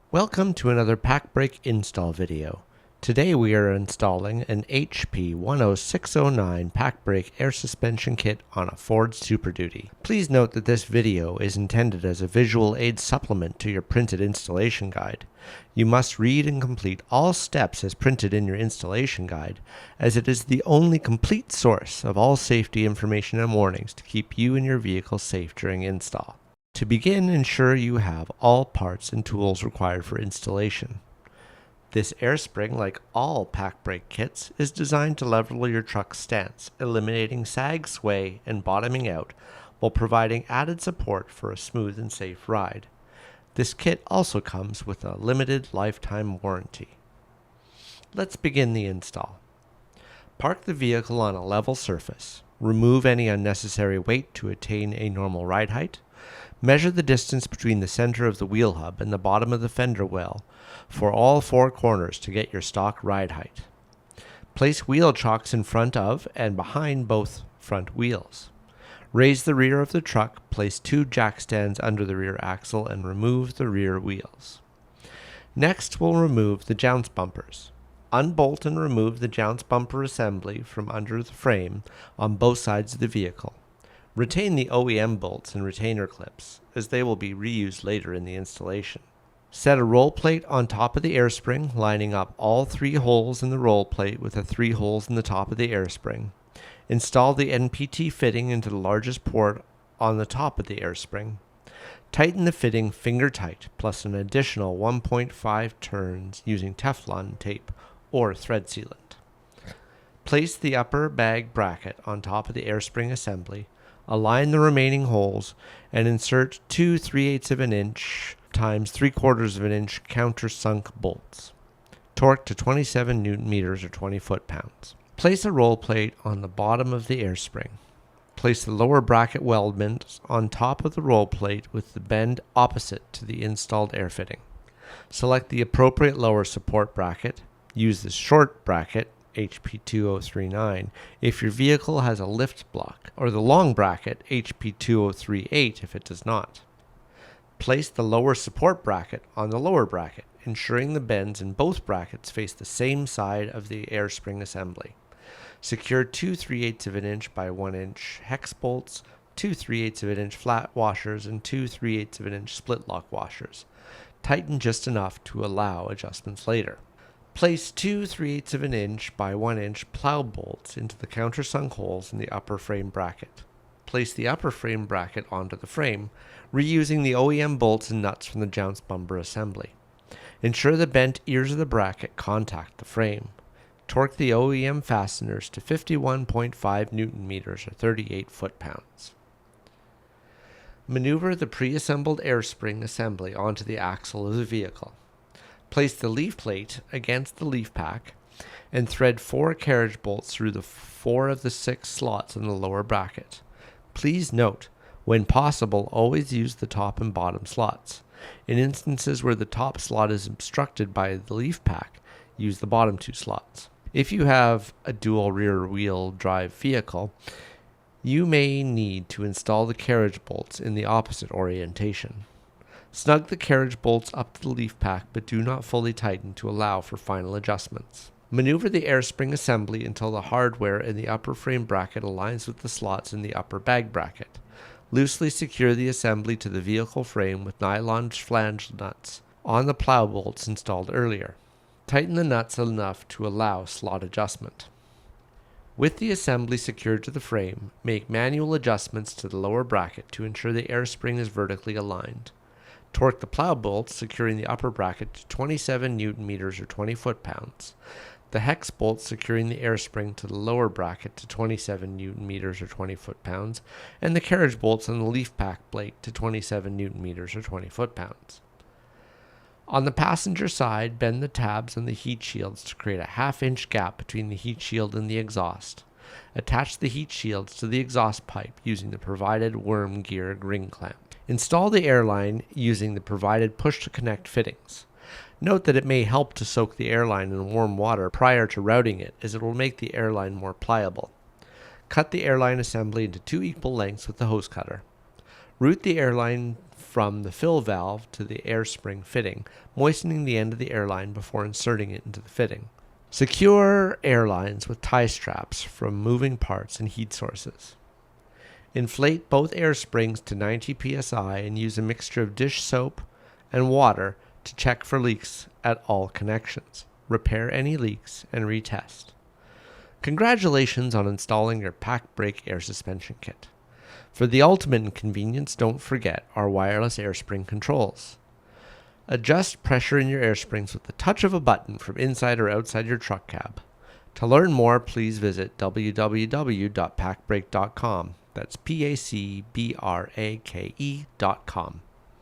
Welcome to another PacBrake install video. Today we are installing an HP 10609 PacBrake air suspension kit on a Ford Superduty. Please note that this video is intended as a visual aid supplement to your printed installation guide. You must read and complete all steps as printed in your installation guide, as it is the only complete source of all safety information and warnings to keep you and your vehicle safe during install. To begin, ensure you have all parts and tools required for installation. This air spring, like all PacBrake kits, is designed to level your truck's stance, eliminating sag, sway, and bottoming out, while providing added support for a smooth and safe ride. This kit also comes with a limited lifetime warranty. Let's begin the install. Park the vehicle on a level surface. Remove any unnecessary weight to attain a normal ride height. Measure the distance between the center of the wheel hub and the bottom of the fender well for all four corners to get your stock ride height. Place wheel chocks in front of and behind both front wheels. Raise the rear of the truck, place two jack stands under the rear axle, and remove the rear wheels. Next, we'll remove the jounce bumpers. Unbolt and remove the jounce bumper assembly from under the frame on both sides of the vehicle. Retain the OEM bolts and retainer clips, as they will be reused later in the installation. Set a roll plate on top of the air spring, lining up all three holes in the roll plate with the three holes in the top of the air spring. Install the NPT fitting into the largest port on the top of the air spring. Tighten the fitting finger tight, plus an additional 1.5 turns using Teflon tape or thread sealant. Place the upper bag bracket on top of the air spring assembly. Align the remaining holes and insert two 3/8 of an inch times 3/4 of an inch countersunk bolts. Torque to 27 Newton meters or 20 foot-pounds. Place a roll plate on the bottom of the air spring. Place the lower bracket weldment on top of the roll plate with the bend opposite to the installed air fitting. Select the appropriate lower support bracket. Use the short bracket HP 2039 if your vehicle has a lift block, or the long bracket HP 2038 if it does not. Place the lower support bracket on the lower bracket, ensuring the bends in both brackets face the same side of the air spring assembly. Secure two 3/8 of an inch by 1 inch hex bolts, two 3/8 of an inch flat washers, and two 3/8 of an inch split lock washers. Tighten just enough to allow adjustments later. Place two 3/8 of an inch by 1 inch plow bolts into the countersunk holes in the upper frame bracket. Place the upper frame bracket onto the frame, reusing the OEM bolts and nuts from the jounce bumper assembly. Ensure the bent ears of the bracket contact the frame. Torque the OEM fasteners to 51.5 Newton meters or 38 foot-pounds. Maneuver the pre-assembled air spring assembly onto the axle of the vehicle. Place the leaf plate against the leaf pack and thread 4 carriage bolts through the 4 of the 6 slots in the lower bracket. Please note, when possible, always use the top and bottom slots. In instances where the top slot is obstructed by the leaf pack, use the bottom 2 slots. If you have a dual rear wheel drive vehicle, you may need to install the carriage bolts in the opposite orientation. Snug the carriage bolts up to the leaf pack, but do not fully tighten to allow for final adjustments. Maneuver the air spring assembly until the hardware in the upper frame bracket aligns with the slots in the upper bag bracket. Loosely secure the assembly to the vehicle frame with nylon flange nuts on the plow bolts installed earlier. Tighten the nuts enough to allow slot adjustment. With the assembly secured to the frame, make manual adjustments to the lower bracket to ensure the air spring is vertically aligned. Torque the plow bolts, securing the upper bracket to 27 Newton meters or 20 foot-pounds. The hex bolts securing the air spring to the lower bracket to 27 Newton meters or 20 foot-pounds, and the carriage bolts on the leaf pack plate to 27 Newton meters or 20 foot-pounds. On the passenger side, bend the tabs on the heat shields to create a 1/2 inch gap between the heat shield and the exhaust. Attach the heat shields to the exhaust pipe using the provided worm gear ring clamp. Install the airline using the provided push-to-connect fittings. Note that it may help to soak the airline in warm water prior to routing it, as it will make the airline more pliable. Cut the airline assembly into 2 equal lengths with the hose cutter. Route the airline from the fill valve to the air spring fitting, moistening the end of the airline before inserting it into the fitting. Secure airlines with tie straps from moving parts and heat sources. Inflate both air springs to 90 psi and use a mixture of dish soap and water to check for leaks at all connections. Repair any leaks and retest. Congratulations on installing your PacBrake air suspension kit. For the ultimate inconvenience, don't forget our wireless air spring controls. Adjust pressure in your air springs with the touch of a button from inside or outside your truck cab. To learn more, please visit www.pacbrake.com. That's PACBRAKE.com.